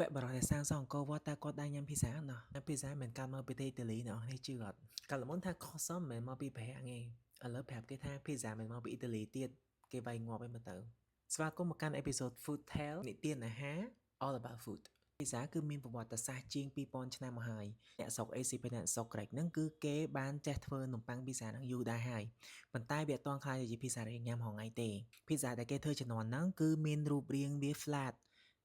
Vậy bảo là sang song câu what ta có đang nhắm pizza nó nhắm pizza mình cam mơ bê Italy nó hay chưa gọt cả là muốn tha khó xóm mình mơ bị bẻ nghe ở lớp hẹp cái tha pizza mình mơ bị Italy tiết cái bay ngọt bên mà tử và có một căn episode food tell nị tiên là há all about food pizza គឺមានប្រវត្តិសាស្ត្រជាង2000ឆ្នាំមកហើយអ្នកស្រុកអេស៊ីពីអ្នកស្រុកក្រិចហ្នឹងគឺគេបានចេះធ្វើនំប៉័ងភីហ្សាហ្នឹងយូរដែរហើយប៉ុន្តែវាអត់ទាន់ខ្លាយទៅជាភីហ្សាដែលញ៉ាំហងៃទេភីហ្សាដែលគេធ្វើជំនាន់ហ្នឹងគឺមានរូបរាងវា flat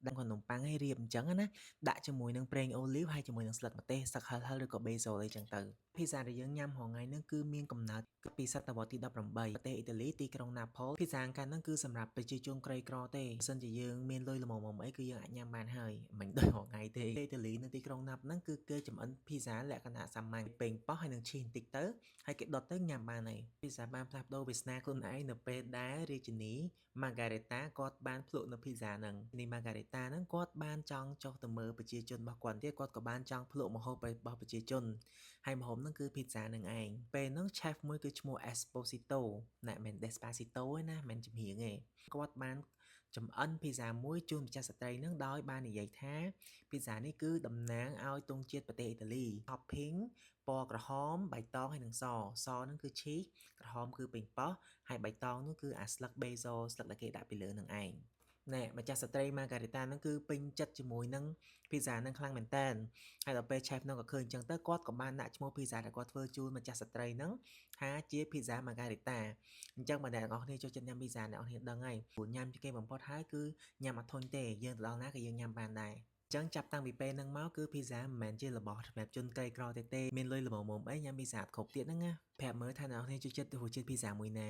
ដែលនំប៉័ងឲ្យរៀបអញ្ចឹងណាដាក់ជាមួយនឹងប្រេងអូលីវហើយជាមួយនឹងស្លឹកម្ទេសសឹកហឹលឬក៏ basil អីចឹងទៅភីហ្សាដែលយើងញ៉ាំហងៃហ្នឹងគឺមានកំណើតពីសតវត្សទី18ប្រទេសអ៊ីតាលីទីក្រុងណាផូលភីហ្សាកាលហ្នឹងគឺសម្រាប់ប្រជាជនក្រីក្រទេបើសិនជាយើងមានលុយល្មមអីគឺយើងអាចញ៉ាំបានហើយមិនដូចហងៃទេអ៊ីតាលីនៅទីក្រុងណាប់ហ្នឹងគឺគេចម្អិនភីហ្សាលក្ខណៈសាមញ្ញពេញប៉ោះហើយនឹងឈីសបន្តិចទៅហើយគេដុតទៅញ៉ាំបានហើយភីហ្សាបានផ្លាស់ប្ដូរវាសនាខ្លួនឯងនៅពេលដែលរាជិនី Margarita គាត់បានភ្លក់នៅភីហ្សាហ្នឹងនី Margarita ហ្នឹងគាត់បានចង់ចុះទៅមើលប្រជាជនរបស់គាត់ទៀតគាត់ក៏បានចង់ភ្លក់ម្ហូបរបស់ប្រជាជនហើយម្ហូបហ្នឹងគឺភីហ្សានឹងឯងពេលហ្នឹង chef មួយគឺឈ្មោះ Esposito ណែមិន Despacito ទេណាមិនជំនាញទេគាត់បានចំអិនភីហ្សាមួយជូនម្ចាស់ស្ត្រីហ្នឹងដោយបាននិយាយថាភីហ្សានេះគឺតំណាងឲ្យទង់ជាតិប្រទេសអ៊ីតាលី topping ពណ៌ក្រហមបៃតងហើយនឹងសហ្នឹងគឺ cheese ក្រហមគឺប៉េងប៉ោះហើយបៃតងនោះគឺអាស្លឹក basil ស្លឹកដែលគេដាក់ពីលើនឹងឯងណែម្ចាស់ស្ត្រី Margarita ហ្នឹងគឺពេញចិត្តជាមួយនឹងភីហ្សាហ្នឹងខ្លាំងមែនតើហើយដល់ពេល chef ហ្នឹងក៏ឃើញអញ្ចឹងទៅគាត់ក៏បានដាក់ឈ្មោះភីហ្សាដែលគាត់ធ្វើជូនម្ចាស់ស្ត្រីហ្នឹងថាជាភីហ្សា Margarita អញ្ចឹងបើអ្នកទាំងអស់គ្នាចូលចិត្តញ៉ាំភីហ្សាអ្នកទាំងអស់គ្នាដឹងហើយព្រោះញ៉ាំជាគេបំផុតហើយគឺញ៉ាំអត់ធុញទេយើងទៅដល់ណាក៏យើងញ៉ាំបានដែរចឹងចាប់តាំងពីពេលហ្នឹងមកគឺភីហ្សាមិនមែនជារបស់សម្រាប់ជនក្រីក្រទេមានលុយល្មមអីញ៉ាំភីហ្សាគ្រប់ទៀតហ្នឹងណាប្រាប់មើលថាអ្នកនរគ្នាចូលចិត្តរសជាតិភីហ្សាមួយណា